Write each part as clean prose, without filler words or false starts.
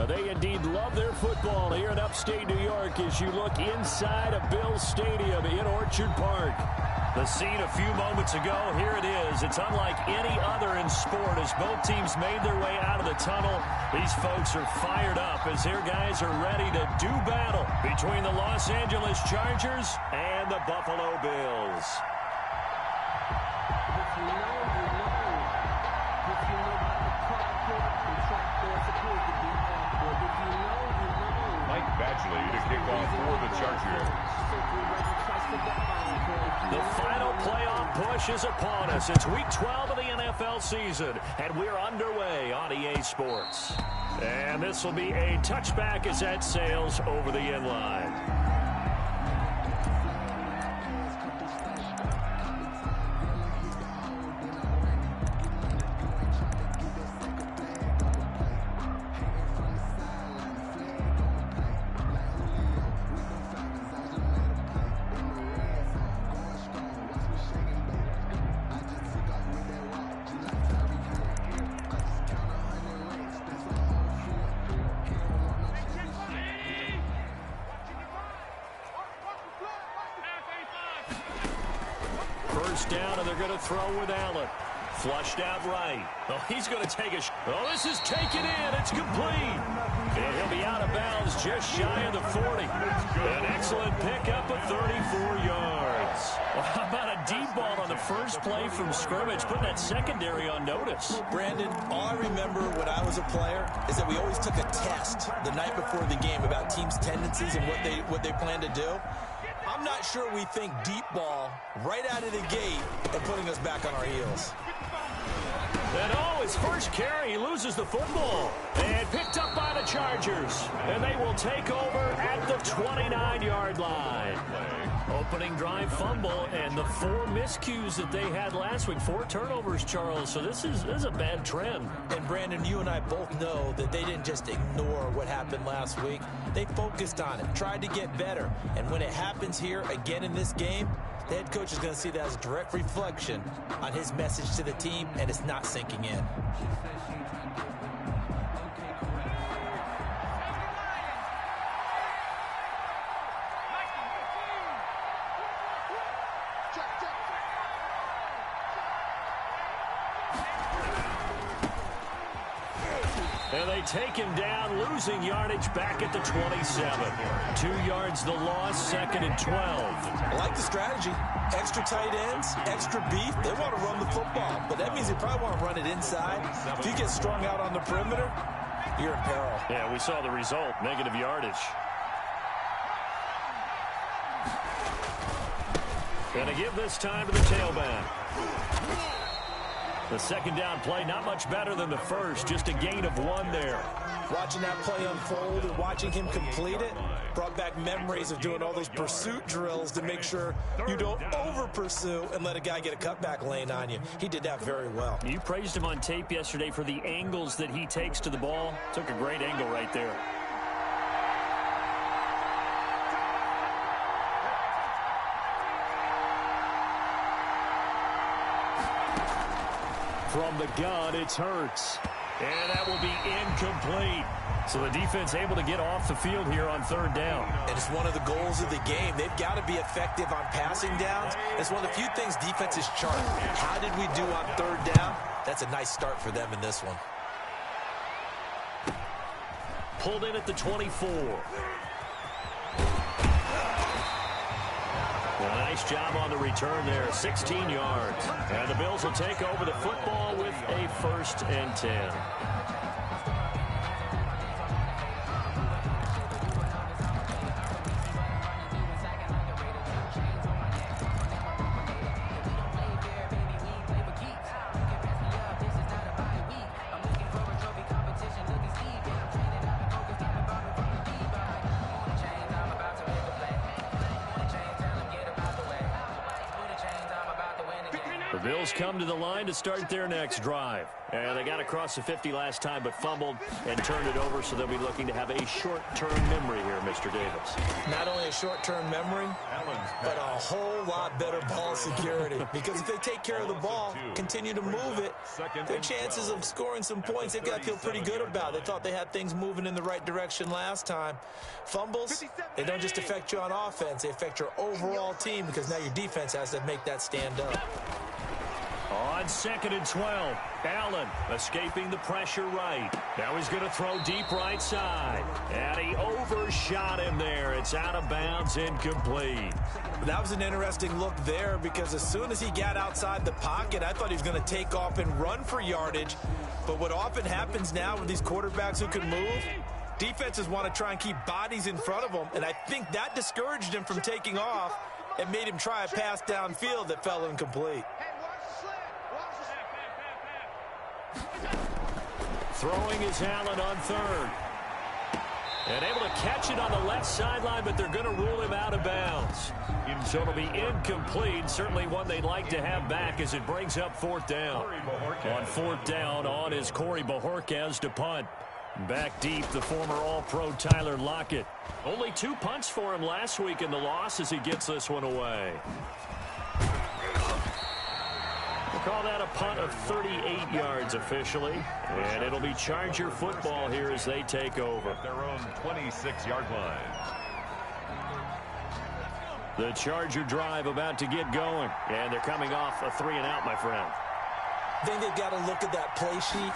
They indeed love their football here in upstate New York as you look inside of Bills Stadium in Orchard Park. The scene a few moments ago, here it is. It's unlike any other in sport as both teams made their way out of the tunnel. These folks are fired up as their guys are ready to do battle between the Los Angeles Chargers and the Buffalo Bills. Badgley to kick off for the Chargers. The final playoff push is upon us. It's week 12 of the NFL season, and we're underway on EA Sports. And this will be a touchback as that sails over the end line. First down, and they're going to throw with Allen. Flushed out right. Oh, he's going to take a oh, this is taken in. It's complete. And he'll be out of bounds just shy of the 40. An excellent pickup of 34 yards. Well, how about a deep ball on the first play from scrimmage, putting that secondary on notice? Brandon, all I remember when I was a player is that we always took a test the night before the game about teams' tendencies and what they plan to do. I'm not sure we think deep ball right out of the gate and putting us back on our heels. And oh, his first carry, he loses the football. And picked up by the Chargers. And they will take over at the 29-yard line. Opening drive fumble and the 4 miscues that they had last week. 4 turnovers, Charles. So this is a bad trend. And Brandon, you and I both know that they didn't just ignore what happened last week. They focused on it, tried to get better. And when it happens here again in this game, the head coach is going to see that as a direct reflection on his message to the team, and it's not sinking in. And they take him down, losing yardage back at the 27. 2 yards the loss, 2nd and 12. I like the strategy. Extra tight ends, extra beef. They want to run the football, but that means they probably want to run it inside. If you get strung out on the perimeter, you're in peril. Yeah, we saw the result, negative yardage. Gonna give this time to the tailback. The second down play, not much better than the first, just a gain of 1 there. Watching that play unfold and watching him complete it brought back memories of doing all those pursuit drills to make sure you don't over-pursue and let a guy get a cutback lane on you. He did that very well. You praised him on tape yesterday for the angles that he takes to the ball. Took a great angle right there. From the gun, it's Hurts. And that will be incomplete. So the defense able to get off the field here on 3rd down. And it's one of the goals of the game. They've got to be effective on passing downs. It's one of the few things defenses chart. How did we do on 3rd down? That's a nice start for them in this one. Pulled in at the 24. A nice job on the return there, 16 yards. And the Bills will take over the football with a 1st and 10. The The Bills come to the line to start their next drive. And they got across the 50 last time but fumbled and turned it over, so they'll be looking to have a short-term memory here, Mr. Davis. Not only a short-term memory, but a whole lot better ball security. Because if they take care of the ball, continue to move it, their chances of scoring some points, they've got to feel pretty good about. They thought they had things moving in the right direction last time. Fumbles, they don't just affect you on offense, they affect your overall team because now your defense has to make that stand up. On 2nd and 12, Allen escaping the pressure right. Now he's going to throw deep right side. And he overshot him there. It's out of bounds, incomplete. That was an interesting look there because as soon as he got outside the pocket, I thought he was going to take off and run for yardage. But what often happens now with these quarterbacks who can move, defenses want to try and keep bodies in front of them. And I think that discouraged him from taking off and made him try a pass downfield that fell incomplete. Throwing is Allen on 3rd. And able to catch it on the left sideline, but they're going to rule him out of bounds. So it'll be incomplete. Certainly one they'd like to have back as it brings up 4th down. On 4th down, on is Corey Bojorquez to punt. Back deep, the former All-Pro Tyler Lockett. Only 2 punts for him last week in the loss as he gets this one away. We'll call that a punt of 38 yards officially. And it'll be Charger football here as they take over. At their own 26-yard line. The Charger drive about to get going. And they're coming off a 3-and-out, my friend. I think they've got to look at that play sheet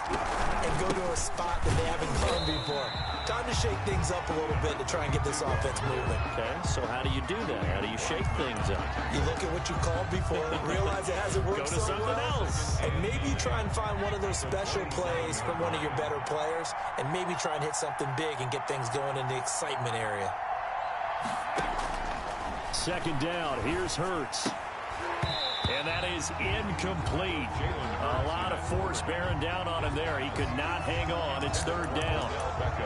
and go to a spot that they haven't gone before. Time to shake things up a little bit to try and get this offense moving. Okay, so how do you do that? How do you shake things up? You look at what you called before, realize it hasn't worked Go to so something well, else. and maybe you try and find one of those special plays from one of your better players, and maybe try and hit something big and get things going in the excitement area. 2nd down, here's Hurts. And that is incomplete. A lot of force bearing down on him there. He could not hang on. It's 3rd down.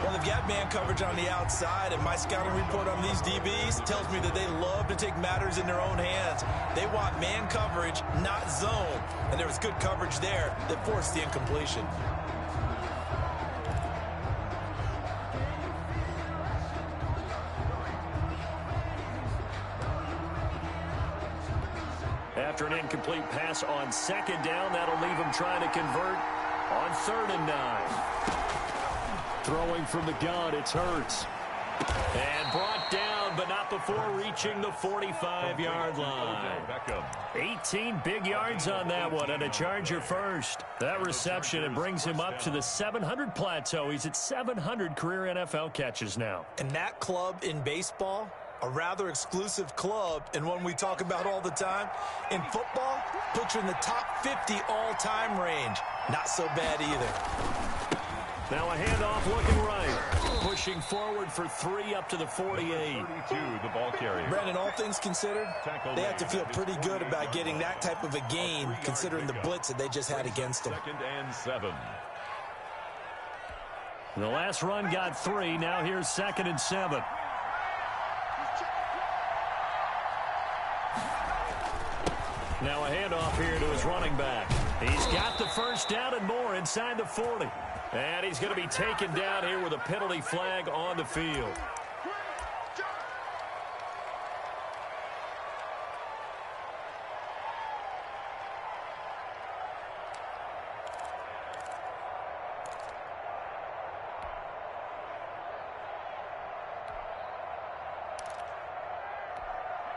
Well, they've got man coverage on the outside, and my scouting report on these DBs tells me that they love to take matters in their own hands. They want man coverage, not zone. And there was good coverage there that forced the incompletion. After an incomplete pass on 2nd down, that'll leave him trying to convert on 3rd and 9. Throwing from the gun, it's Hurts. And brought down, but not before reaching the 45-yard line. 18 big yards on that one, and a Charger first. That reception, it brings him up to the 700 plateau. He's at 700 career NFL catches now. And that club in baseball, a rather exclusive club and one we talk about all the time. In football, puts you in the top 50 all-time range. Not so bad either. Now a handoff looking right. Pushing forward for 3 up to the 48. 32, the ball carrier. Brandon, all things considered, they have to feel pretty good about getting that type of a gain considering the blitz that they just had against them. 2nd and 7. The last run got 3. Now here's 2nd and 7. Now a handoff here to his running back. He's got the 1st down and more inside the 40. And he's going to be taken down here with a penalty flag on the field.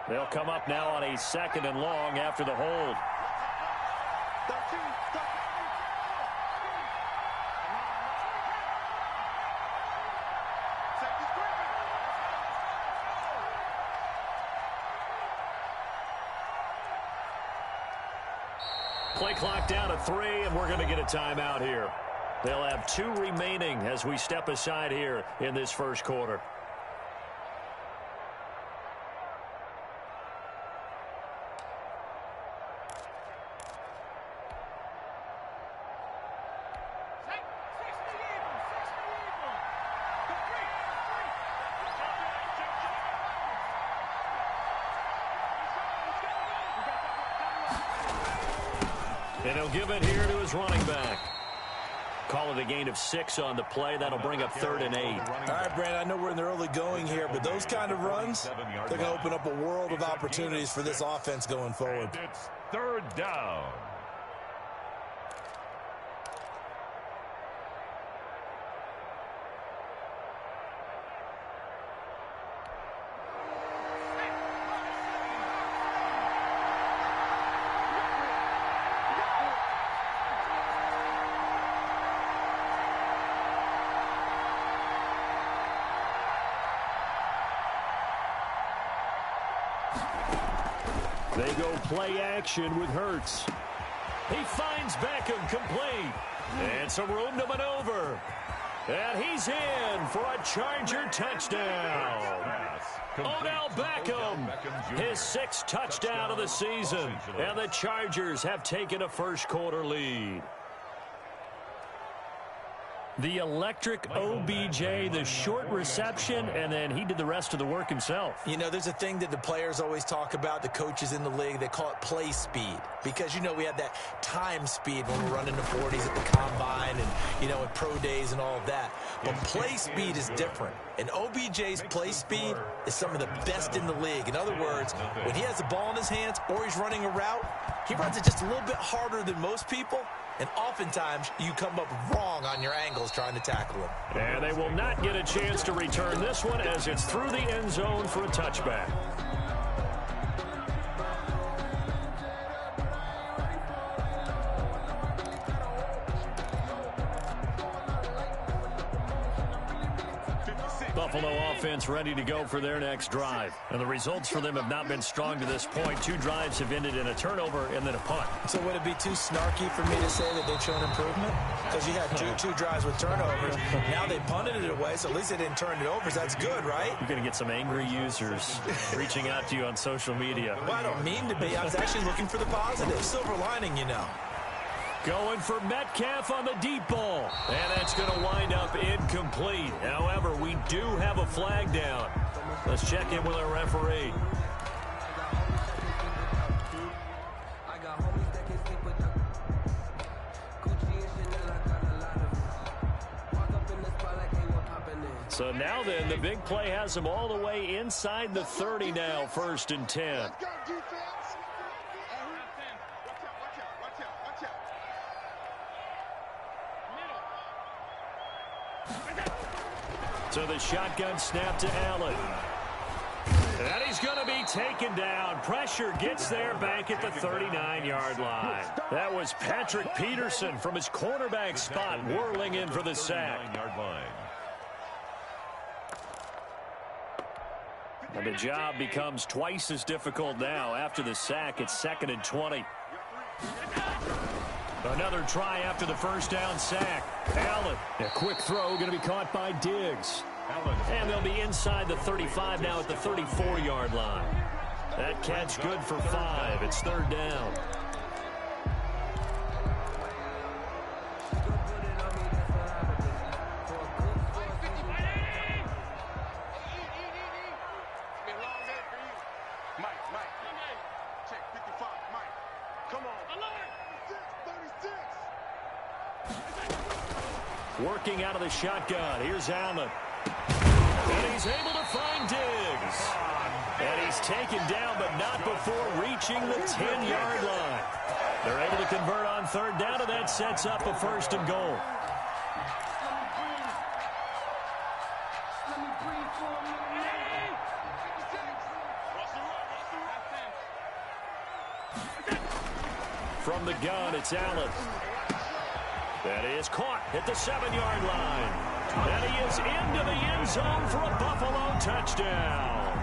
They'll come up now on a 2nd and long after the hold. Play clock down to 3, and we're going to get a timeout here. They'll have 2 remaining as we step aside here in this first quarter. And he'll give it here to his running back. Call it a gain of 6 on the play. That'll bring up 3rd and 8. All right, Brandon, I know we're in the early going here, but those kind of runs, they're going to open up a world of opportunities for this offense going forward. And it's 3rd down. They go play action with Hurts. He finds Beckham complete. And some room to maneuver. And he's in for a Charger touchdown. Odell Beckham, his 6th touchdown of the season. And the Chargers have taken a first-quarter lead. The electric OBJ, the short reception, and then he did the rest of the work himself. You know, there's a thing that the players always talk about, the coaches in the league, they call it play speed. Because, you know, we have that time speed when we're running the 40s at the combine and, you know, at pro days and all of that. But play speed is different. And OBJ's play speed is some of the best in the league. In other words, when he has the ball in his hands or he's running a route, he runs it just a little bit harder than most people. And oftentimes, you come up wrong on your angles trying to tackle him. And they will not get a chance to return this one as it's through the end zone for a touchback. Buffalo offense ready to go for their next drive. And the results for them have not been strong to this point. 2 drives have ended in a turnover and then a punt. So would it be too snarky for me to say that they've shown improvement? Because you had two drives with turnovers. Now they punted it away, so at least they didn't turn it over. So that's good, right? You're going to get some angry users reaching out to you on social media. Well, I don't mean to be. I was actually looking for the positive. Silver lining, you know. Going for Metcalf on the deep ball. And that's going to wind up incomplete. However, we do have a flag down. Let's check in with our referee. So now then, the big play has them all the way inside the 30 now, 1st and 10. So the shotgun snap to Allen. And he's going to be taken down. Pressure gets there back at the 39-yard line. That was Patrick Peterson from his cornerback spot whirling in for the sack. And the job becomes twice as difficult now after the sack. It's 2nd and 20. Another try after the first down sack. Allen, a quick throw, going to be caught by Diggs. And they'll be inside the 35 now at the 34-yard line. That catch good for 5. It's 3rd down. Working out of the shotgun. Here's Allen. And he's able to find Diggs. And he's taken down, but not before reaching the 10-yard line. They're able to convert on 3rd down, and that sets up a 1st and goal. From the gun, it's Allen. That is caught at the 7-yard line. And he is into the end zone for a Buffalo touchdown.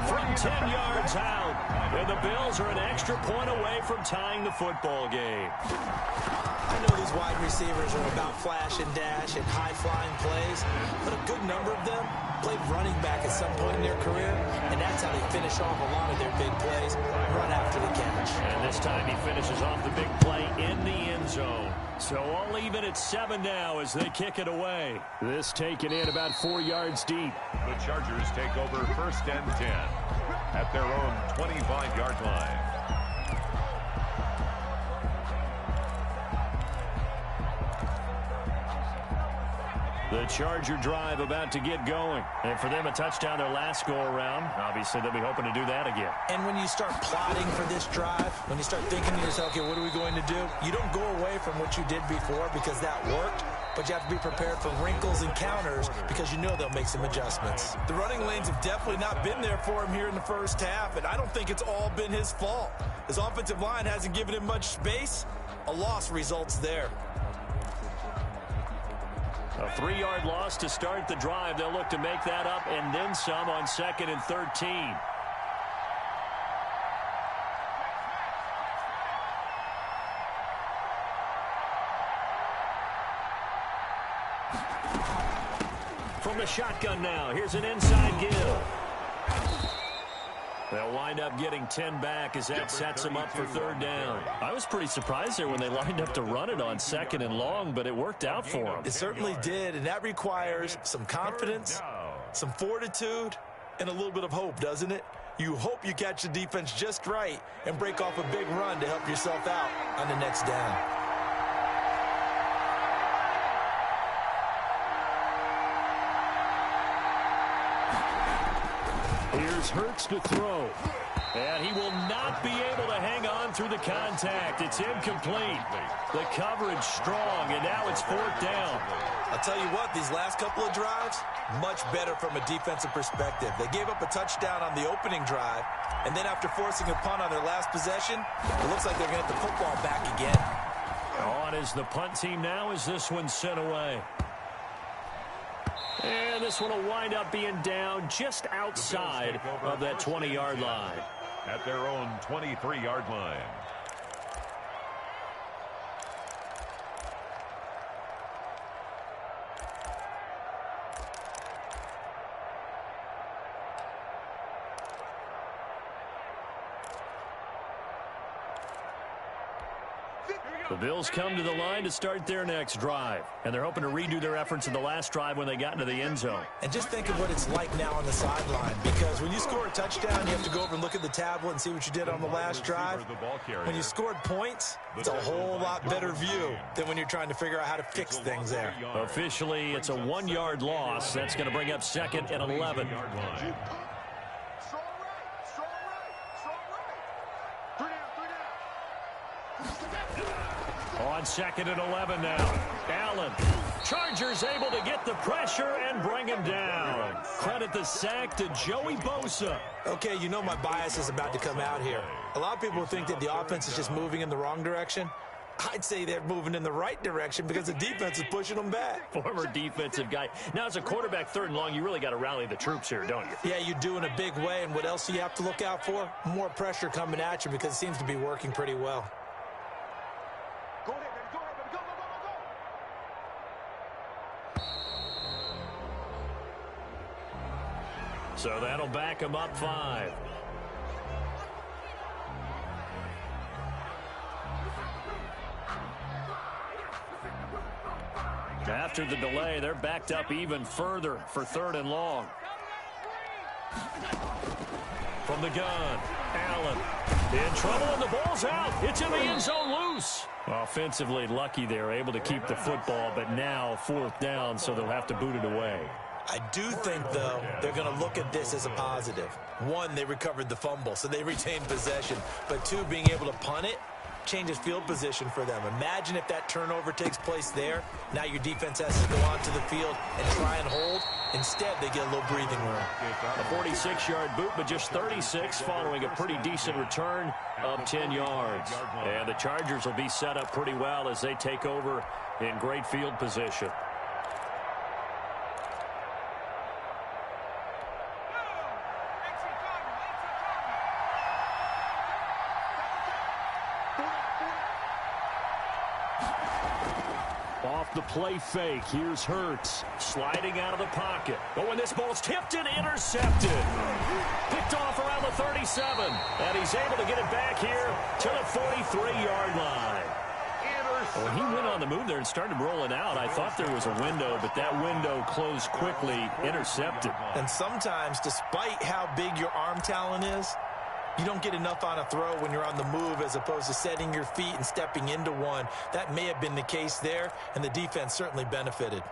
From 10 yards out. And the Bills are an extra point away from tying the football game. I know these wide receivers are about flash and dash and high-flying plays, but a good number of them played running back at some point in their career, and that's how they finish off a lot of their big plays, run after the catch. And this time he finishes off the big play in the end zone. So all even at 7 now as they kick it away. This taken in about 4 yards deep. The Chargers take over 1st and 10 at their own 25-yard line. The Charger drive about to get going. And for them, a touchdown their last go-around. Obviously, they'll be hoping to do that again. And when you start plotting for this drive, when you start thinking to yourself, okay, what are we going to do? You don't go away from what you did before because that worked, but you have to be prepared for wrinkles and counters because you know they'll make some adjustments. The running lanes have definitely not been there for him here in the first half, and I don't think it's all been his fault. His offensive line hasn't given him much space. A loss results there. A 3-yard loss to start the drive. They'll look to make that up and then some on 2nd and 13. From the shotgun now, here's an inside give. They'll wind up getting 10 back as that sets them up for 3rd down. I was pretty surprised there when they lined up to run it on 2nd and long, but it worked out for them. It certainly did, and that requires some confidence, some fortitude, and a little bit of hope, doesn't it? You hope you catch the defense just right and break off a big run to help yourself out on the next down. Here's Hurts to throw. And he will not be able to hang on through the contact. It's incomplete. The coverage strong, and now it's 4th down. I'll tell you what, these last couple of drives, much better from a defensive perspective. They gave up a touchdown on the opening drive, and then after forcing a punt on their last possession, it looks like they're going to get the football back again. On is the punt team now as this one's sent away. And this one will wind up being down just outside of that 20-yard line. At their own 23-yard line. The Bills come to the line to start their next drive, and they're hoping to redo their efforts in the last drive when they got into the end zone. And just think of what it's like now on the sideline, because when you score a touchdown, you have to go over and look at the tablet and see what you did on the last drive. When you scored points, it's a whole lot better view than when you're trying to figure out how to fix things there. Officially, it's a 1-yard loss. That's going to bring up 2nd and 11. On 2nd and 11 now. Allen. Chargers able to get the pressure and bring him down. Credit the sack to Joey Bosa. Okay, you know my bias is about to come out here. A lot of people think that the offense is just moving in the wrong direction. I'd say they're moving in the right direction because the defense is pushing them back. Former defensive guy. Now, as a quarterback 3rd and long, you really got to rally the troops here, don't you? Yeah, you do in a big way. And what else do you have to look out for? More pressure coming at you because it seems to be working pretty well. So that'll back him up 5. After the delay, they're backed up even further for 3rd and long. From the gun, Allen in trouble and the ball's out. It's in the end zone loose. Offensively lucky they're able to keep the football, but now 4th down, so they'll have to boot it away. I do think, though, they're going to look at this as a positive. 1, they recovered the fumble, so they retained possession. But 2, being able to punt it changes field position for them. Imagine if that turnover takes place there. Now your defense has to go onto the field and try and hold. Instead, they get a little breathing room. A 46-yard boot, but just 36 following a pretty decent return of 10 yards. And the Chargers will be set up pretty well as they take over in great field position. Off the play fake, here's Hurts sliding out of the pocket. Oh, and this ball's tipped and intercepted. Picked off around the 37, and he's able to get it back here to the 43-yard line. When he went on the move there and started rolling out, I thought there was a window, but that window closed quickly, intercepted. And sometimes, despite how big your arm talent is, you don't get enough on a throw when you're on the move as opposed to setting your feet and stepping into one. That may have been the case there, and the defense certainly benefited.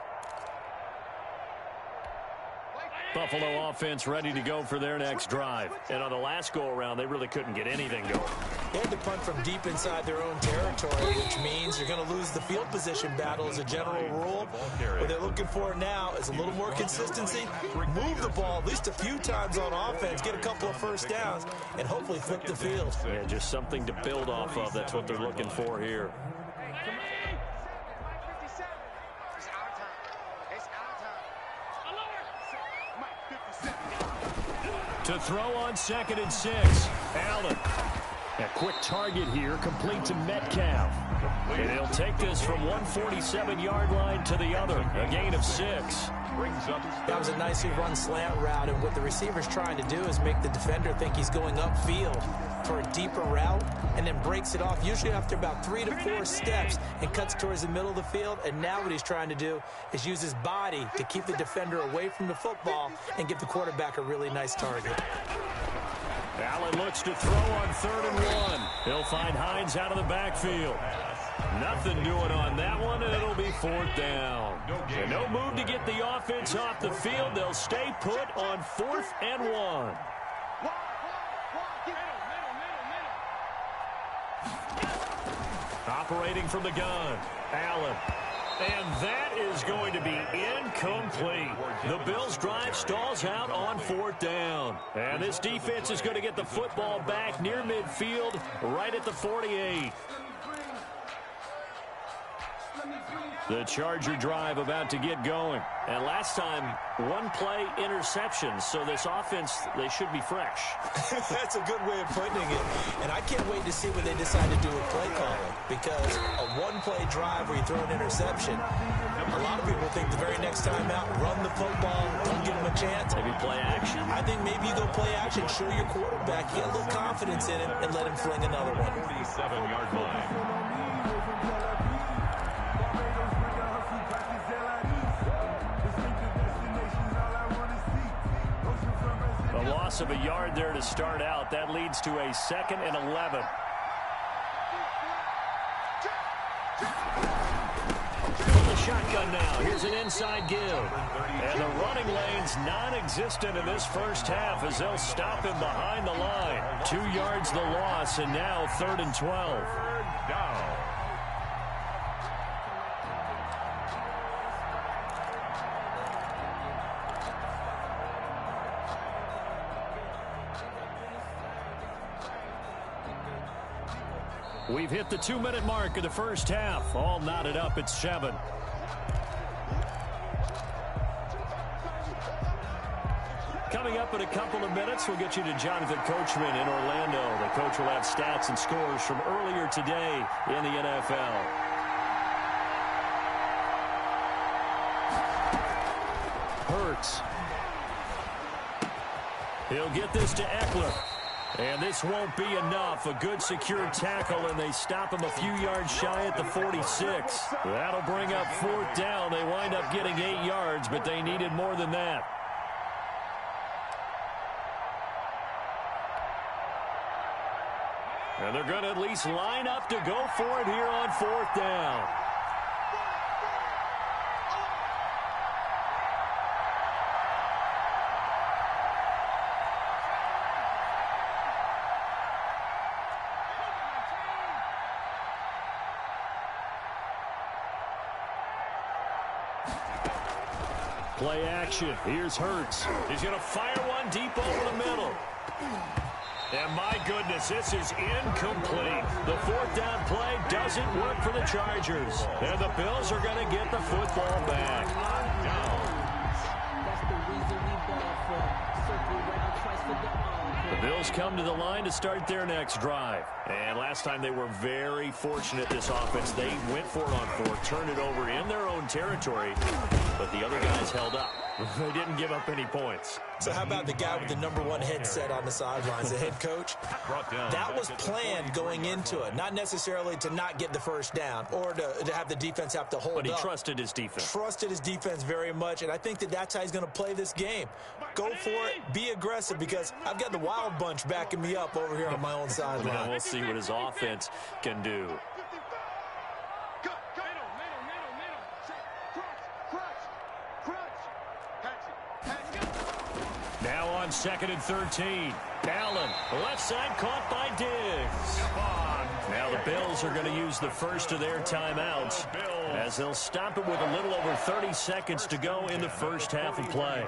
Buffalo offense ready to go for their next drive. And on the last go-around, they really couldn't get anything going. They had to punt from deep inside their own territory, which means you're going to lose the field position battle as a general rule. What they're looking for now is a little more consistency, move the ball at least a few times on offense, get a couple of first downs, and hopefully flip the field. Yeah, just something to build off of. That's what they're looking for here. To throw on 2nd and 6. Allen. A quick target here, complete to Metcalf. And he'll take this from 147-yard line to the other. A gain of 6. That was a nicely run slant route, and what the receiver's trying to do is make the defender think he's going upfield for a deeper route, and then breaks it off, usually after about 3 to 4 steps, and cuts towards the middle of the field. And now what he's trying to do is use his body to keep the defender away from the football and give the quarterback a really nice target. Allen looks to throw on 3rd and 1. He'll find Hines out of the backfield. Nothing doing on that one, and it'll be 4th down. And no move to get the offense off the field. They'll stay put on 4th and 1. Operating from the gun, Allen. And that is going to be incomplete. The Bills' drive stalls out on 4th down. And this defense is going to get the football back near midfield, right at the 48. The Charger drive about to get going. And last time, 1-play interception. So this offense, they should be fresh. That's a good way of putting it. And I can't wait to see what they decide to do with play calling. Because a 1-play drive where you throw an interception, a lot of people think the very next time out, run the football, don't give them a chance. Maybe play action. I think maybe you go play action, show your quarterback, get a little confidence in him, and let him fling another one. 47-yard line. A loss of a yard there to start out. That leads to a 2nd and 11. From the shotgun now. Here's an inside give. And the running lane's non-existent in this first half as they'll stop him behind the line. 2 yards the loss, and now 3rd and 12. Down. We've hit the 2-minute mark of the first half. All knotted up at 7. Coming up in a couple of minutes, we'll get you to Jonathan Coachman in Orlando. The coach will have stats and scores from earlier today in the NFL. Hurts. He'll get this to Eckler. And this won't be enough. A good secure tackle, and they stop him a few yards shy at the 46. That'll bring up 4th down. They wind up getting 8 yards, but they needed more than that. And they're going to at least line up to go for it here on 4th down. Play action. Here's Hurts. He's going to fire one deep over the middle. And my goodness, this is incomplete. The 4th down play doesn't work for the Chargers. And the Bills are going to get the football back. The Bills come to the line to start their next drive. And last time they were very fortunate, this offense. They went for it on 4th, turned it over in their own territory, but the other guys held up. They didn't give up any points. So how about the guy with the #1 headset on the sidelines, the head coach? That was planned going into it, not necessarily to not get the first down or to have the defense have to hold up. But he trusted his defense. Trusted his defense very much, and I think that's how he's going to play this game. Go for it, be aggressive, because I've got the Wild Bunch backing me up over here on my own sideline. Now we'll see what his offense can do. on 2nd and 13. Allen, left side, caught by Diggs. Now the Bills are going to use the first of their timeouts as they'll stop it with a little over 30 seconds to go in the first half of play.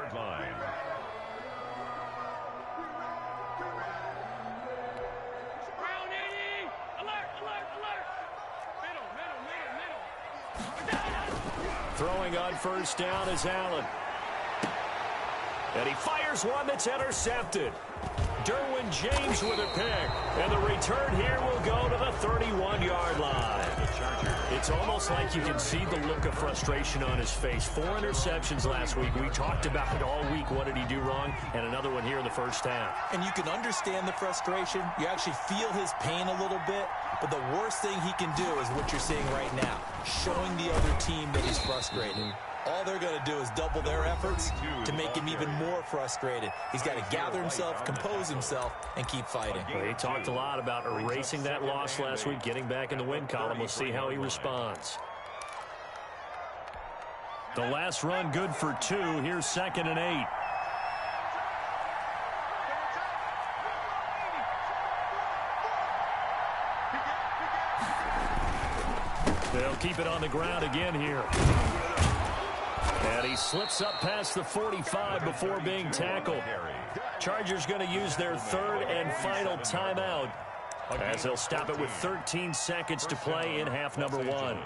Throwing on first down is Allen. And he fires one that's intercepted. Derwin James with a pick. And the return here will go to the 31-yard line. It's almost like you can see the look of frustration on his face. 4 interceptions last week. We talked about it all week. What did he do wrong? And another one here in the first half. And you can understand the frustration. You actually feel his pain a little bit. But the worst thing he can do is what you're seeing right now, showing the other team that he's frustrated. All they're going to do is double their efforts to make him even more frustrated. He's got to gather himself, compose himself, and keep fighting. Well, he talked a lot about erasing that loss last week, getting back in the win column. We'll see how he responds. The last run good for 2. Here's 2nd and 8. They'll keep it on the ground again here. And he slips up past the 45 before being tackled. Chargers going to use their 3rd and final timeout as they'll stop it with 13 seconds to play in half number 1.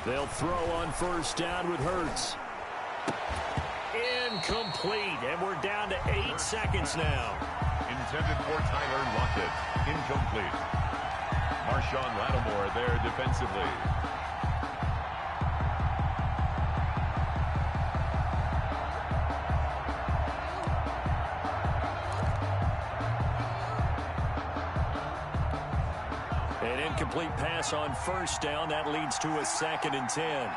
They'll throw on first down with Hurts. Incomplete, and we're down to 8 seconds now. Intended for Tyler Lockett. Incomplete. Marshawn Lattimore there defensively. An incomplete pass on first down. That leads to a 2nd and 10.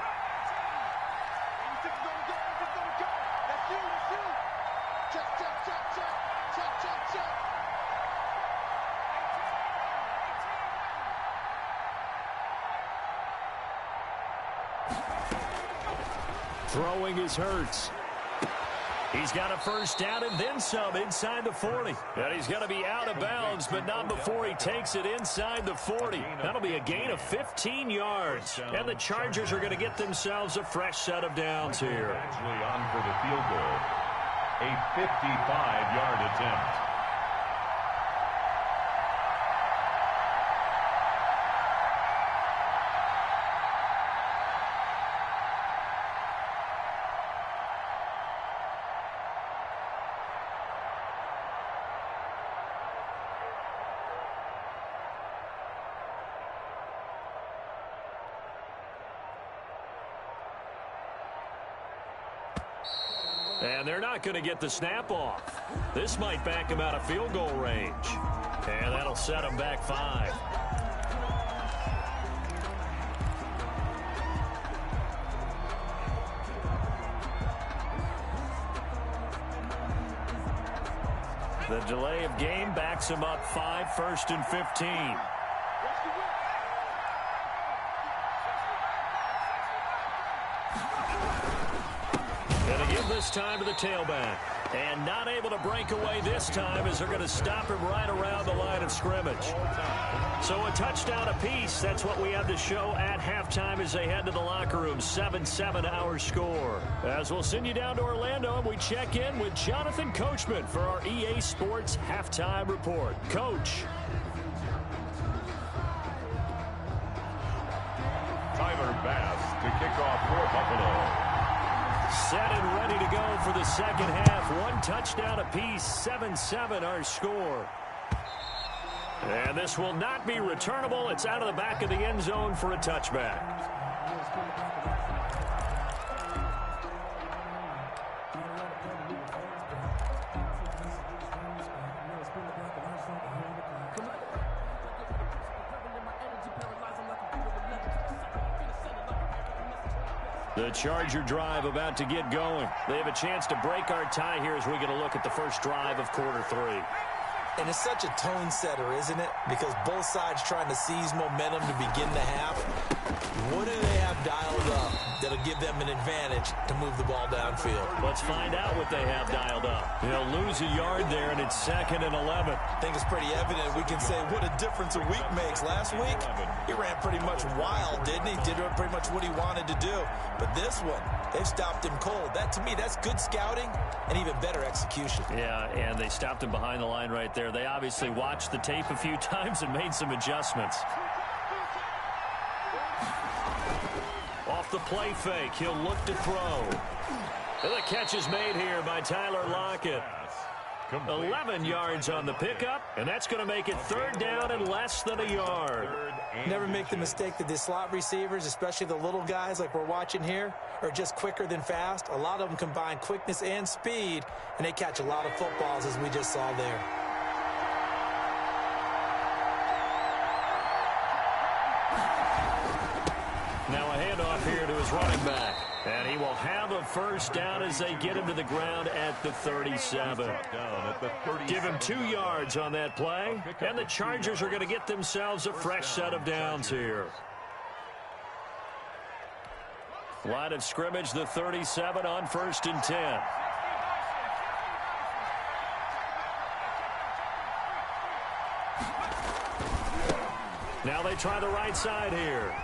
Throwing is Hurts. He's got a first down and then some inside the 40. And he's going to be out of bounds, but not before he takes it inside the 40. That'll be a gain of 15 yards. And the Chargers are going to get themselves a fresh set of downs here. Actually on for the field goal. A 55-yard attempt. And they're not going to get the snap off. This might back him out of field goal range. And that'll set him back 5. The delay of game backs him up 5, 1st and 15. This time to the tailback. And not able to break away this time as they're going to stop him right around the line of scrimmage. So a touchdown apiece. That's what we have to show at halftime as they head to the locker room. 7-7 our score. As we'll send you down to Orlando and we check in with Jonathan Coachman for our EA Sports Halftime Report. Coach. Tyler Bass to kick off for Buffalo. Set and ready to go for the second half. 1 touchdown apiece. 7-7 our score. And this will not be returnable. It's out of the back of the end zone for a touchback. The Charger drive about to get going. They have a chance to break our tie here as we get a look at the first drive of quarter 3. And it's such a tone setter, isn't it? Because both sides trying to seize momentum to begin the half. What do they have dialed up that'll give them an advantage to move the ball downfield? Let's find out what they have dialed up. They'll lose a yard there, and it's 2nd and 11. I think it's pretty evident. We can say what a difference a week makes. Last week, he ran pretty much wild, didn't he? Did pretty much what he wanted to do. But this one, they've stopped him cold. That, to me, that's good scouting and even better execution. Yeah, and they stopped him behind the line right there. They obviously watched the tape a few times and made some adjustments. Off the play fake, he'll look to throw. And the catch is made here by Tyler Lockett. 11 yards on the pickup, and that's going to make it 3rd down and less than a yard. Never make the mistake that the slot receivers, especially the little guys like we're watching here, are just quicker than fast. A lot of them combine quickness and speed, and they catch a lot of footballs, as we just saw there. Now a handoff here to his running back. And he will have a first down as they get him to the ground at the 37. Give him 2 yards on that play. And the Chargers are going to get themselves a fresh set of downs here. Line of scrimmage, the 37 on 1st and 10. Now they try the right side here.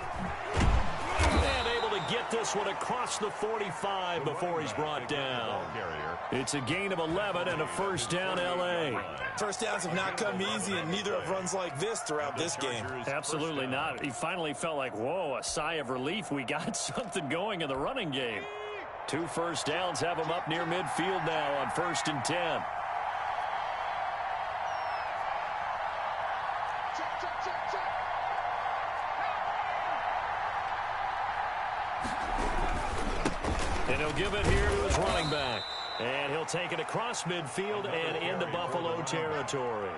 And able to get this one across the 45 before he's brought down. It's a gain of 11 and a first down, L.A. First downs have not come easy, and neither have runs like this throughout this game. Absolutely not. He finally felt like, whoa, a sigh of relief. We got something going in the running game. 2 first downs have him up near midfield now on 1st and 10. And he'll give it here to his running back. And he'll take it across midfield and into Buffalo territory.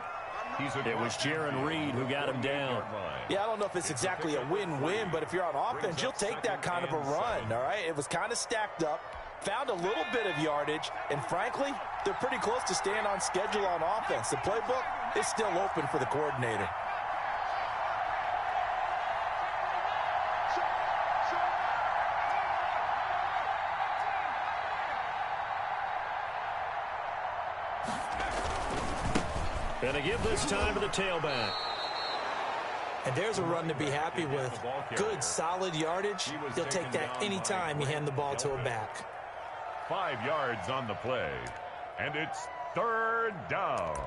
It was Jaron Reed who got him down. Yeah, I don't know if it's exactly a win-win, but if you're on offense, you'll take that kind of a run, all right? It was kind of stacked up, found a little bit of yardage, and frankly, they're pretty close to staying on schedule on offense. The playbook is still open for the coordinator. And to give this time to the tailback. And there's a run to be happy with. Good, solid yardage. He'll take that anytime you hand the ball to a back. 5 yards on the play. And it's 3rd down.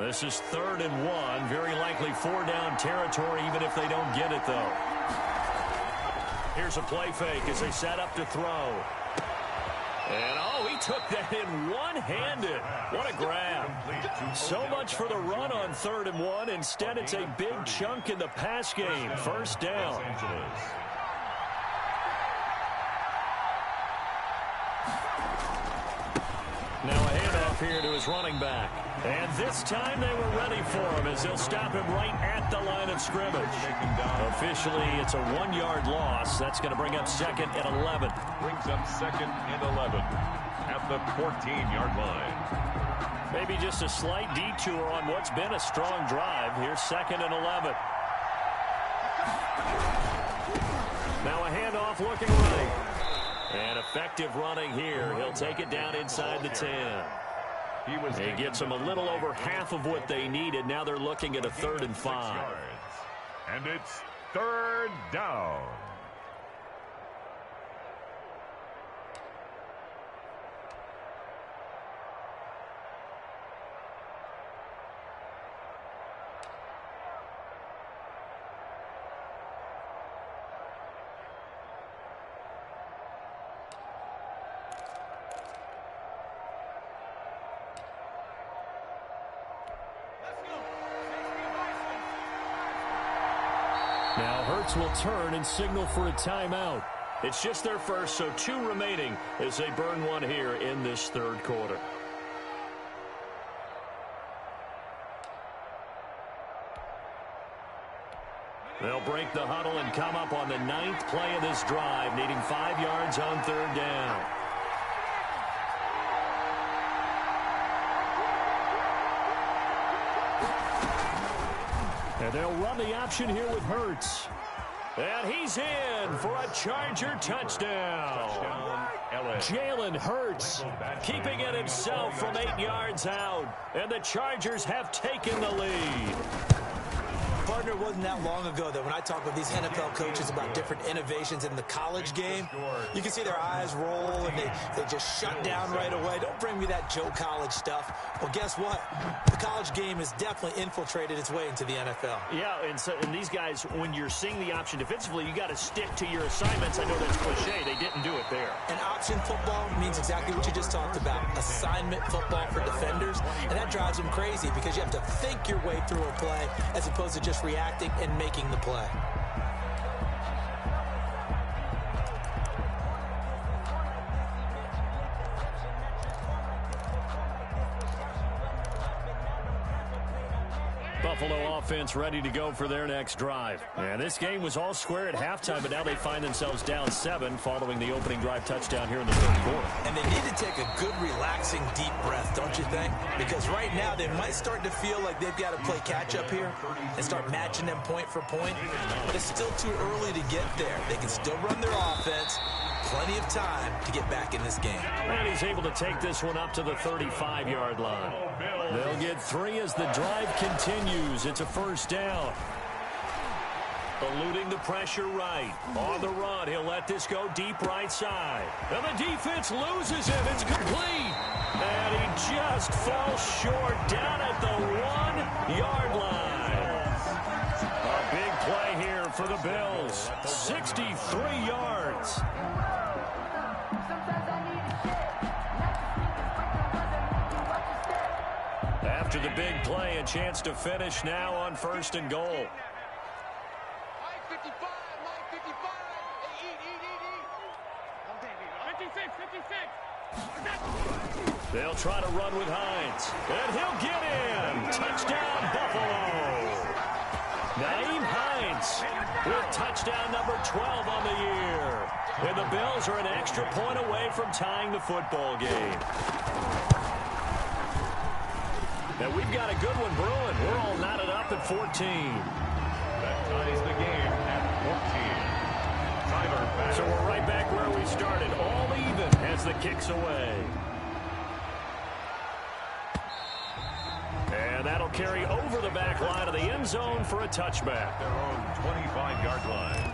This is 3rd and 1. Very likely 4-down territory, even if they don't get it, though. Here's a play fake as they set up to throw. And, oh, he took that in one-handed. What a grab. So much for the run on 3rd and 1. Instead, it's a big chunk in the pass game. First down. Now a handoff here to his running back. And this time they were ready for him as they'll stop him right at the line of scrimmage. Officially, it's a 1-yard loss. That's going to bring up 2nd and 11. Brings up 2nd and 11 at the 14-yard line. Maybe just a slight detour on what's been a strong drive. Here's 2nd and 11. Now a handoff looking right. And effective running here. He'll take it down inside the 10. He gets them a little over half of what they needed. Now they're looking at a 3rd and 5. And it's 3rd down. Now Hurts will turn and signal for a timeout. It's just their first, so 2 remaining as they burn one here in this third quarter. They'll break the huddle and come up on the 9th play of this drive, needing 5 yards on third down. And they'll run the option here with Hurts. And he's in for a Charger touchdown. Jalen Hurts keeping it himself from 8 yards out. And the Chargers have taken the lead. Partner, it wasn't that long ago that when I talk with these NFL coaches about different innovations in the college game, you can see their eyes roll and they just shut down right away. Don't bring me that Joe College stuff. Well, guess what? The college game has definitely infiltrated its way into the NFL. Yeah, and these guys, when you're seeing the option defensively, you got to stick to your assignments. I know that's cliche. They didn't do it there. And option football means exactly what you just talked about. Assignment football for defenders. And that drives them crazy because you have to think your way through a play as opposed to just reacting and making the play. Buffalo offense ready to go for their next drive. And this game was all square at halftime, but now they find themselves down 7 following the opening drive touchdown here in the third quarter. And they need to take a good, relaxing, deep breath, don't you think? Because right now they might start to feel like they've got to play catch-up here and start matching them point for point. But it's still too early to get there. They can still run their offense. Plenty of time to get back in this game. And he's able to take this one up to the 35-yard line. They'll get 3 as the drive continues. It's a first down. Eluding the pressure right. On the run, he'll let this go deep right side. And the defense loses him. It's complete. And he just falls short down at the 1-yard line. A big play here for the Bills. 63 yards. After the big play, a chance to finish now on 1st and goal. They'll try to run with Hines. And he'll get in. Touchdown, Buffalo. Nyheim Hines with touchdown number 12 on the year. And the Bills are an extra point away from tying the football game. And we've got a good one brewing. We're all knotted up at 14. That ties the game at 14. Tyler back. So we're right back where we started. All even as the kick's away. And that'll carry over the back line of the end zone for a touchback. Their own 25-yard line.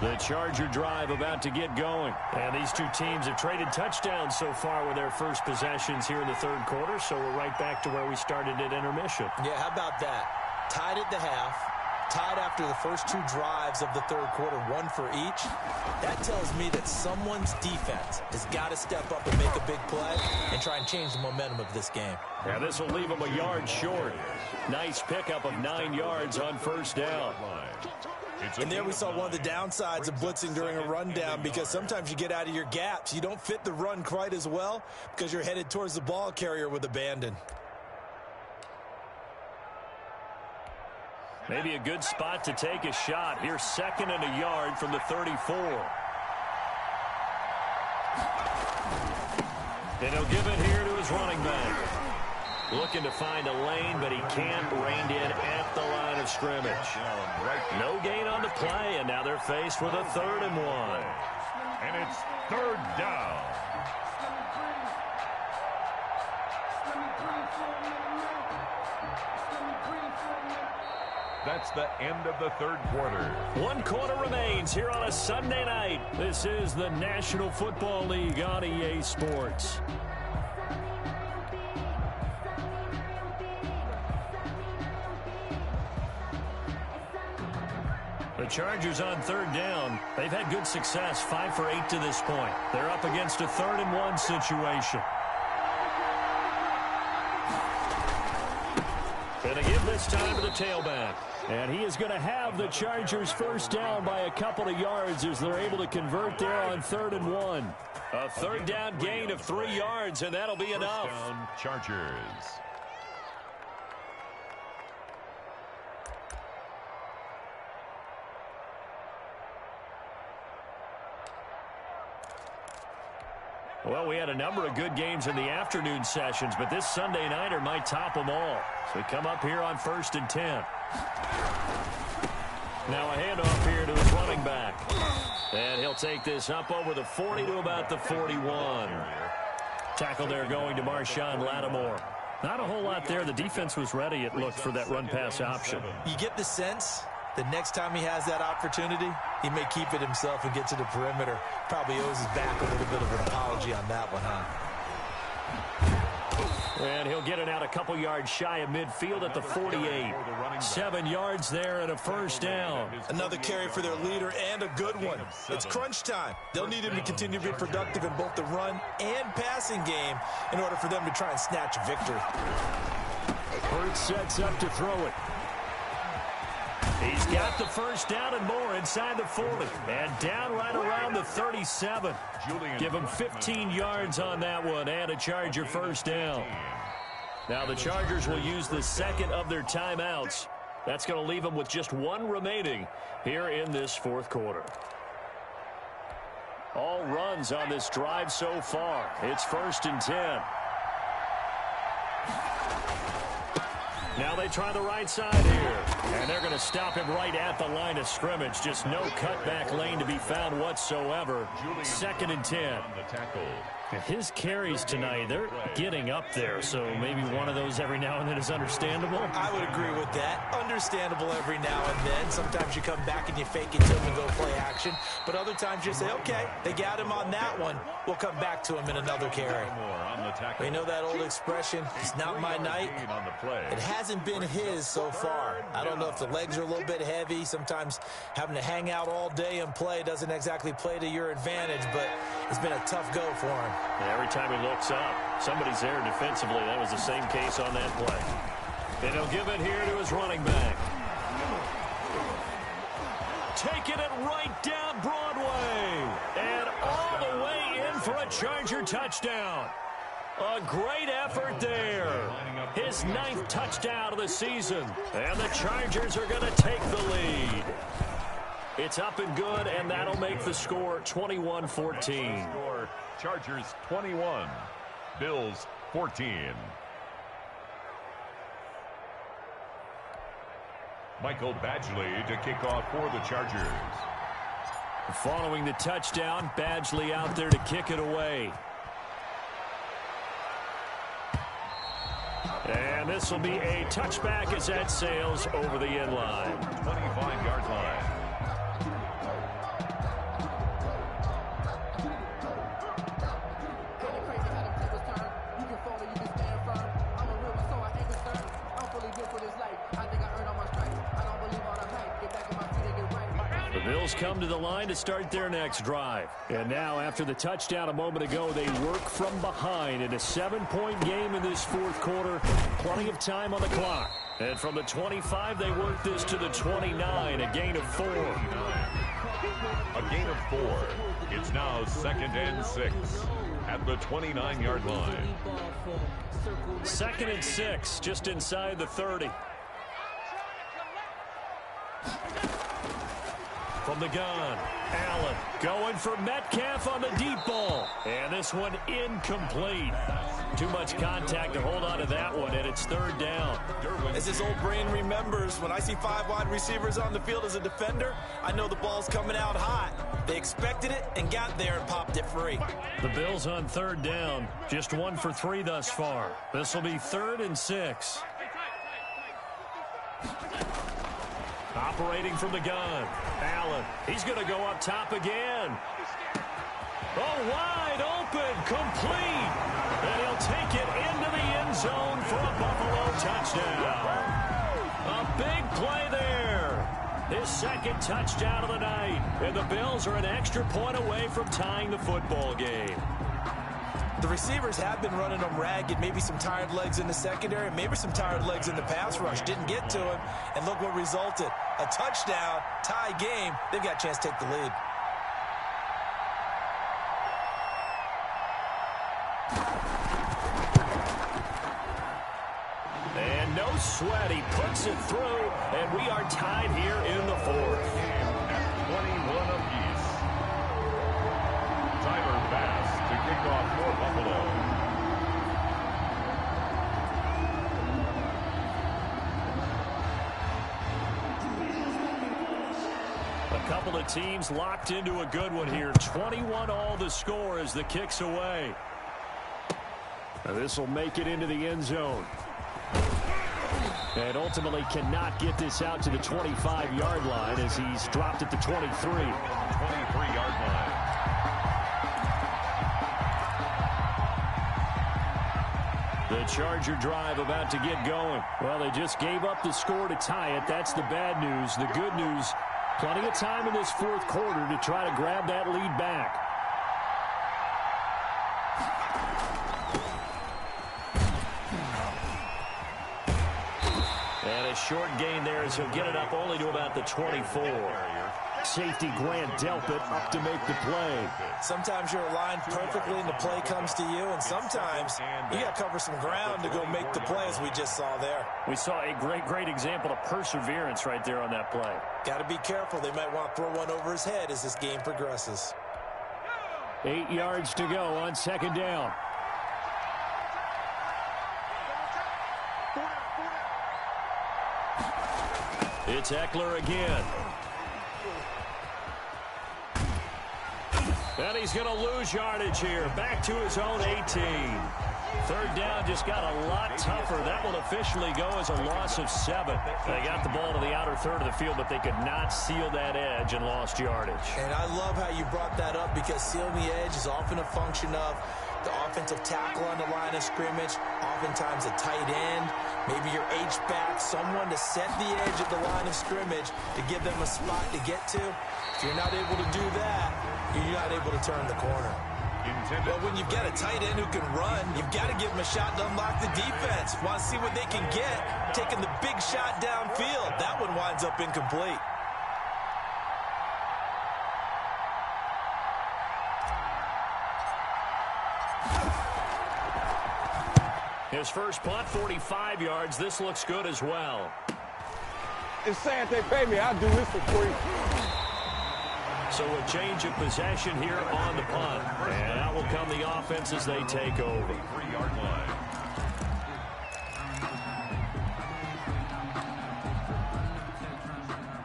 The Charger drive about to get going. And these two teams have traded touchdowns so far with their first possessions here in the third quarter, so we're right back to where we started at intermission. Yeah, how about that? Tied at the half, tied after the first 2 drives of the third quarter, 1 for each. That tells me that someone's defense has got to step up and make a big play and try and change the momentum of this game. Yeah, this will leave them a yard short. Nice pickup of 9 yards on first down. And there we saw one of the downsides of blitzing during a rundown, because sometimes you get out of your gaps. You don't fit the run quite as well because you're headed towards the ball carrier with abandon. Maybe a good spot to take a shot. Here's 2nd and a yard from the 34. And he'll give it here to his running back. Looking to find a lane, but he can't. Reined in at the line of scrimmage. No gain on the play, and now they're faced with a 3rd and 1. And it's 3rd down. That's the end of the third quarter. 1 quarter remains here on a Sunday night. This is the National Football League on EA Sports. The Chargers on third down. They've had good success, 5 for 8 to this point. They're up against a 3rd and 1 situation. Going to give this time to the tailback. And he is going to have the Chargers first down by a couple of yards as they're able to convert there on 3rd and 1. A 3rd down gain of 3 yards, and that'll be enough. First down, Chargers. Well, we had a number of good games in the afternoon sessions, but this Sunday nighter might top them all. So we come up here on 1st and 10. Now a handoff here to his running back. And he'll take this up over the 40 to about the 41. Tackle there going to Marshawn Lattimore. Not a whole lot there. The defense was ready, it looked, for that run-pass option. You get the sense the next time he has that opportunity, he may keep it himself and get to the perimeter. Probably owes his back a little bit of an apology on that one, huh? And he'll get it out a couple yards shy of midfield at the 48. 7 yards there and a first down. Another carry for their leader and a good one. It's crunch time. They'll need him to continue to be productive in both the run and passing game in order for them to try and snatch a victory. Hurts sets up to throw it. He's got the first down and more inside the 40. And down right around the 37. Give him 15 yards on that one and a Charger first down. Now the Chargers will use the second of their timeouts. That's going to leave them with just 1 remaining here in this 4th quarter. All runs on this drive so far. It's 1st and 10. Now they try the right side here. And they're going to stop him right at the line of scrimmage. Just no cutback lane to be found whatsoever. 2nd and 10. His carries tonight, they're getting up there. So maybe one of those every now and then is understandable. I would agree with that. Understandable every now and then. Sometimes you come back and you fake it to him and go play action. But other times you say, okay, they got him on that one. We'll come back to him in another carry. You know that old expression, it's not my night. It hasn't been his so far. I don't know if the legs are a little bit heavy. Sometimes having to hang out all day and play doesn't exactly play to your advantage, but it's been a tough go for him. And every time he looks up, somebody's there defensively. That was the same case on that play. And he'll give it here to his running back. Taking it right down Broadway. And all the way in for a Charger touchdown. A great effort there. His 9th touchdown of the season. And the Chargers are going to take the lead. It's up and good, and that'll make the score 21-14. Chargers 21, Bills 14. Michael Badgley to kick off for the Chargers. Following the touchdown, Badgley out there to kick it away. And this will be a touchback as that sails over the end line. 25-yard line. The Bills come to the line to start their next drive. And now, after the touchdown a moment ago, they work from behind in a 7-point game in this 4th quarter. Plenty of time on the clock. And from the 25, they work this to the 29, a gain of 4. A gain of 4. It's now 2nd and 6 at the 29-yard line. 2nd and 6, just inside the 30. From the gun, Allen going for Metcalf on the deep ball. And this one incomplete. Too much contact to hold on to that one, and it's 3rd down. As his old brain remembers, when I see 5 wide receivers on the field as a defender, I know the ball's coming out hot. They expected it and got there and popped it free. The Bills on 3rd down. Just 1 for 3 thus far. This will be 3rd and 6. Operating from the gun. Allen. He's going to go up top again. Oh, wide open. Complete. And he'll take it into the end zone for a Buffalo touchdown. A big play there. His second touchdown of the night. And the Bills are an extra point away from tying the football game. The receivers have been running them ragged. Maybe some tired legs in the secondary, maybe some tired legs in the pass rush. Didn't get to him, and look what resulted. A touchdown, tie game. They've got a chance to take the lead. And no sweat. He puts it through, and we are tied here in the fourth. At 21 apiece. Tyler Bass to kick off for Buffalo. A couple of teams locked into a good one here. 21 all the score as the kick's away. Now this will make it into the end zone. And ultimately cannot get this out to the 25-yard line as he's dropped at the 23. 23-yard line. The Charger drive about to get going. Well, they just gave up the score to tie it. That's the bad news. The good news, plenty of time in this fourth quarter to try to grab that lead back. And a short gain there as he'll get it up only to about the 24. Safety Grant Delpit up to make the play. Sometimes you're aligned perfectly and the play comes to you, and sometimes you got to cover some ground to go make the play, as we just saw there. We saw a great example of perseverance right there on that play. Got to be careful. They might want to throw one over his head as this game progresses. 8 yards to go on second down. It's Eckler again. And he's going to lose yardage here. Back to his own 18. Third down just got a lot tougher. That will officially go as a loss of 7. They got the ball to the outer third of the field, but they could not seal that edge and lost yardage. And I love how you brought that up, because sealing the edge is often a function of the offensive tackle on the line of scrimmage, oftentimes a tight end, maybe your H-back, someone to set the edge at the line of scrimmage to give them a spot to get to. If you're not able to do that, you're not able to turn the corner. Well, when you've got a tight end who can run, you've got to give them a shot to unlock the defense. Want to see what they can get, taking the big shot downfield. That one winds up incomplete. His first punt, 45 yards. This looks good as well. It's saying if they pay me, I'll do this for free. So a change of possession here on the punt. And out will come the offense as they take over. 3-yard line.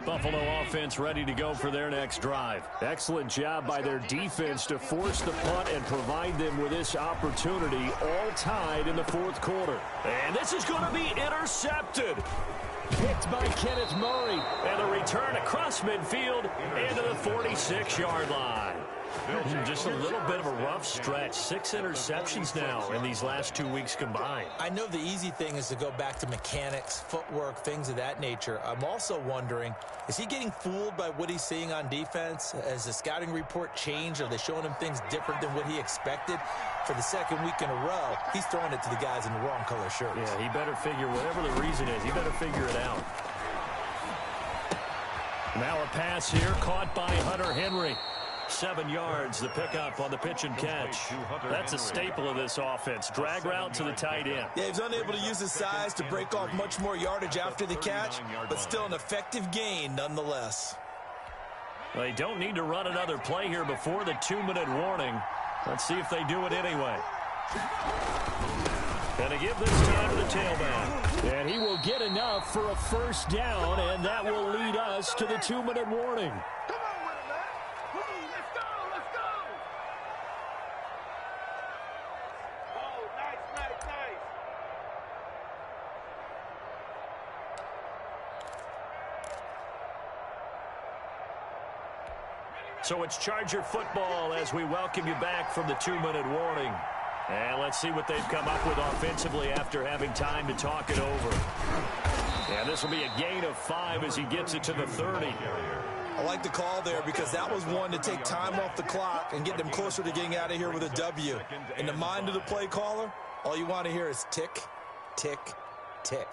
Buffalo offense ready to go for their next drive. Excellent job by their defense to force the punt and provide them with this opportunity, all tied in the fourth quarter. And this is going to be intercepted. Picked by Kenneth Murray. And the return across midfield into the 46-yard line. Just a little bit of a rough stretch. 6 interceptions now in these last 2 weeks combined. I know the easy thing is to go back to mechanics, footwork, things of that nature. I'm also wondering, is he getting fooled by what he's seeing on defense? Has the scouting report changed? Are they showing him things different than what he expected? For the second week in a row, he's throwing it to the guys in the wrong color shirts. Yeah, he better figure, whatever the reason is, he better figure it out. Now a pass here caught by Hunter Henry. 7 yards, the pickup on the pitch and catch. That's a staple of this offense. Drag route to the tight end. Yeah, he's unable to use his size to break off much more yardage after the catch, but still an effective gain nonetheless. They don't need to run another play here before the 2-minute warning. Let's see if they do it anyway. And to give this time to the tailback. And he will get enough for a first down, and that will lead us to the 2-minute warning. So it's Charger football as we welcome you back from the 2-minute warning. And let's see what they've come up with offensively after having time to talk it over. Yeah, And this will be a gain of 5 as he gets it to the 30. I like the call there because that was one to take time off the clock and get them closer to getting out of here with a W. In the mind of the play caller, all you want to hear is tick, tick, tick.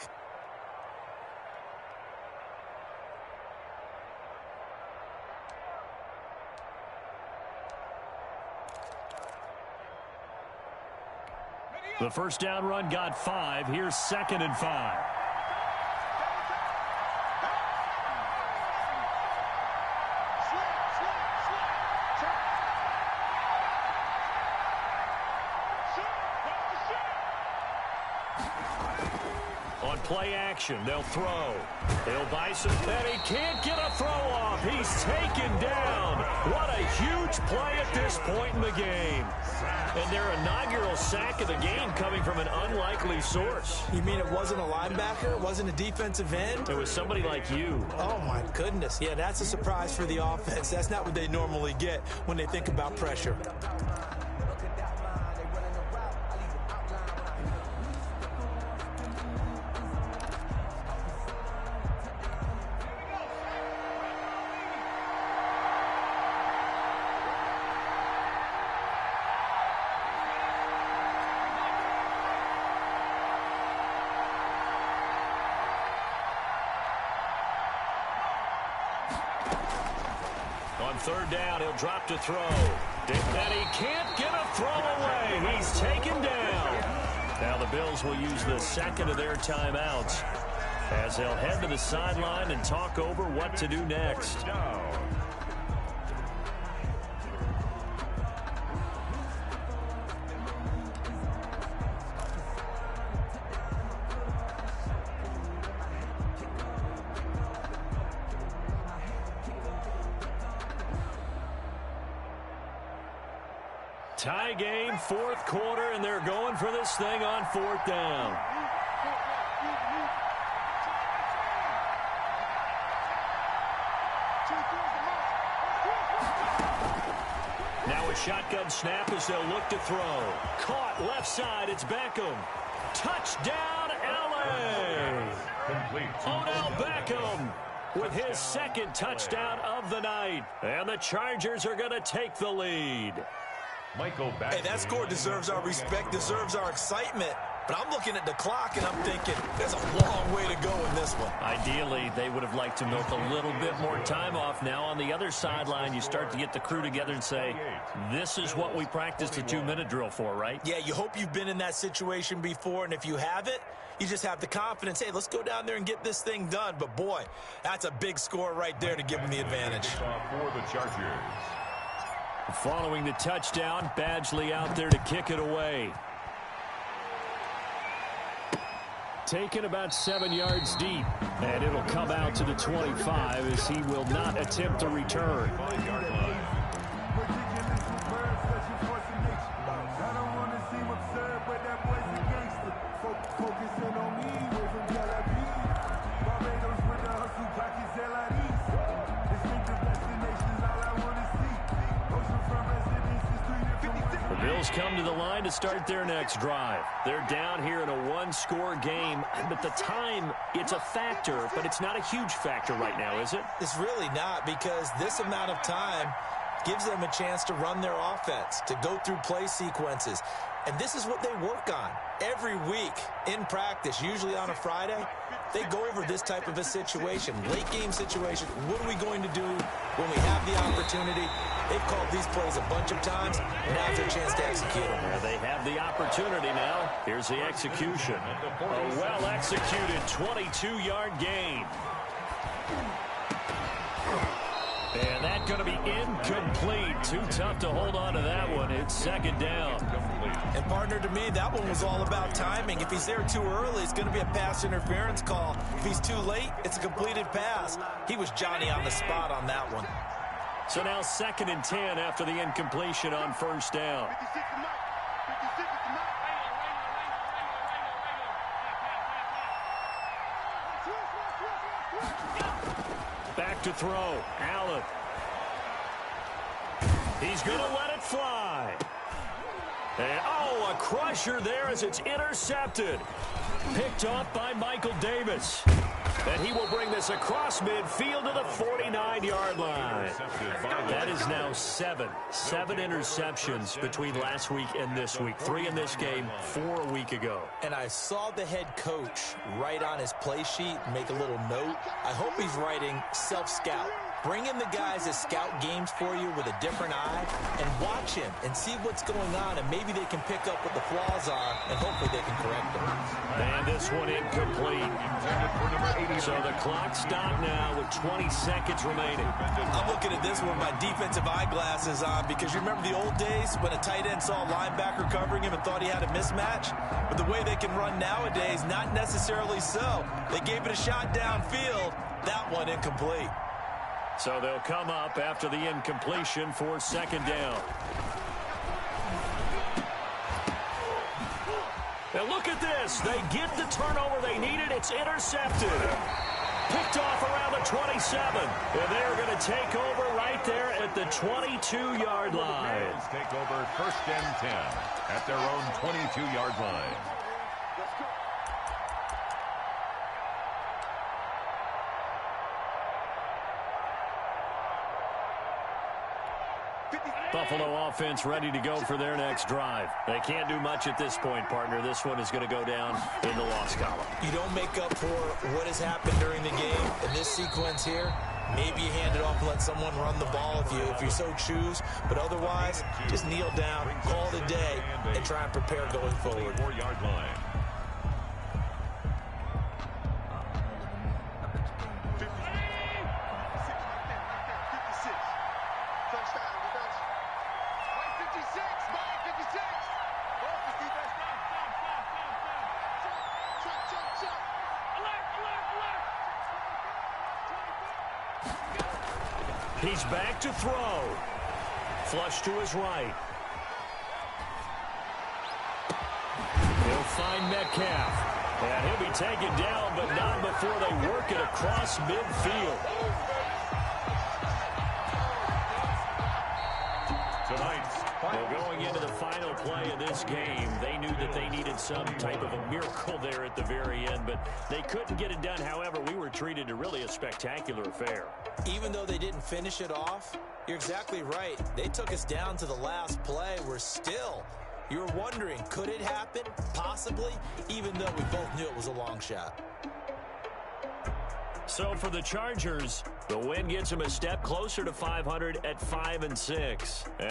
The first down run got 5. Here's 2nd and 5. On play action, they'll throw. They'll buy some, and he can't get a throw off. He's taken down. What a huge play at this point in the game. And their inaugural sack of the game coming from an unlikely source. You mean it wasn't a linebacker? It wasn't a defensive end? It was somebody like you. Oh, my goodness. Yeah, that's a surprise for the offense. That's not what they normally get when they think about pressure. On 3rd down, he'll drop to throw. And he can't get a throw away. He's taken down. Now the Bills will use the 2nd of their timeouts as they'll head to the sideline and talk over what to do next. Tie game, 4th quarter, and they're going for this thing on 4th down. Now a shotgun snap as they'll look to throw. Caught left side, it's Beckham. Touchdown, LA! Odell Beckham with his 2nd touchdown of the night. And the Chargers are going to take the lead. Hey, that score deserves our respect, deserves our excitement. But I'm looking at the clock, and I'm thinking there's a long way to go in this one. Ideally, they would have liked to milk a little bit more time off. Now, on the other sideline, you start to get the crew together and say, this is what we practiced the 2-minute drill for, right? Yeah, you hope you've been in that situation before, and if you haven't, you just have the confidence, hey, let's go down there and get this thing done. But, boy, that's a big score right there to give them the advantage. For the Chargers. Following the touchdown, Badgley out there to kick it away. Taken about 7 yards deep, and it'll come out to the 25 as he will not attempt to return. Bills come to the line to start their next drive. They're down here in a 1-score game, but the time, it's a factor, but it's not a huge factor right now, is it? It's really not, because this amount of time gives them a chance to run their offense, to go through play sequences. And this is what they work on every week in practice, usually on a Friday. They go over this type of a situation, late game situation. What are we going to do when we have the opportunity? They've called these plays a bunch of times. Now's their chance to execute them. Well, they have the opportunity now. Here's the execution. A well-executed 22-yard gain. And that's going to be incomplete. Too tough to hold on to that one. It's 2nd down. And, partner, to me, that one was all about timing. If he's there too early, it's going to be a pass interference call. If he's too late, it's a completed pass. He was Johnny on the spot on that one. So now 2nd and 10 after the incompletion on 1st down. Back to throw. Allen. He's going to let it fly. And, a crusher there as it's intercepted. Picked off by Michael Davis. And he will bring this across midfield to the 49-yard line. That is now seven interceptions between last week and this week. 3 in this game, 4 a week ago. And I saw the head coach write on his play sheet, make a little note. I hope he's writing self-scout. Bring in the guys that scout games for you with a different eye and watch him and see what's going on, and maybe they can pick up what the flaws are, and hopefully they can correct them. And this one incomplete. So the clock stopped now with 20 seconds remaining. I'm looking at this with my defensive eyeglasses on because you remember the old days when a tight end saw a linebacker covering him and thought he had a mismatch? But the way they can run nowadays, not necessarily so. They gave it a shot downfield. That one incomplete. So they'll come up after the incompletion for second down. Now look at this. They get the turnover they needed. It's intercepted. Picked off around the 27. And they're going to take over right there at the 22-yard line. Take over 1st and 10 at their own 22-yard line. Buffalo offense ready to go for their next drive. They can't do much at this point, partner. This one is going to go down in the loss column. You don't make up for what has happened during the game in this sequence here. Maybe you hand it off and let someone run the ball if you so choose. But otherwise, just kneel down, call it a day, and try and prepare going forward. 4-yard line. He's back to throw. Flush to his right. He'll find Metcalf. And he'll be taken down, but not before they work it across midfield. Well, going into the final play of this game, they knew that they needed some type of a miracle there at the very end, but they couldn't get it done. However, we were treated to really a spectacular affair. Even though they didn't finish it off, you're exactly right. They took us down to the last play. You're wondering, could it happen? Possibly, even though we both knew it was a long shot. So for the Chargers, the win gets them a step closer to 500 at 5-6.